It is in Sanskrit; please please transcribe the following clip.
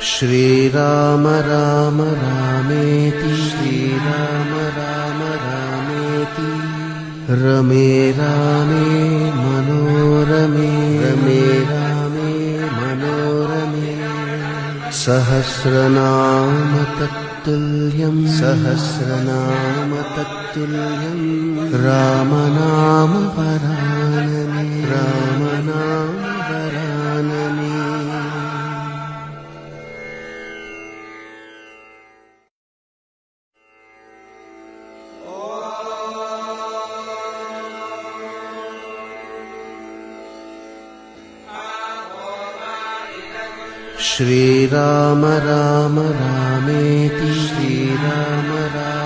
श्रीराम राम रामेति श्रीराम राम रामेति रमे रामे मनोरमे रमे रामे मनोरमे सहस्रनाम तत्तुल्यं सहस्रनाम तत्तुल्यं रामनाम वरानने रामनाम वरानने। श्रीराम राम रामेति श्रीराम राम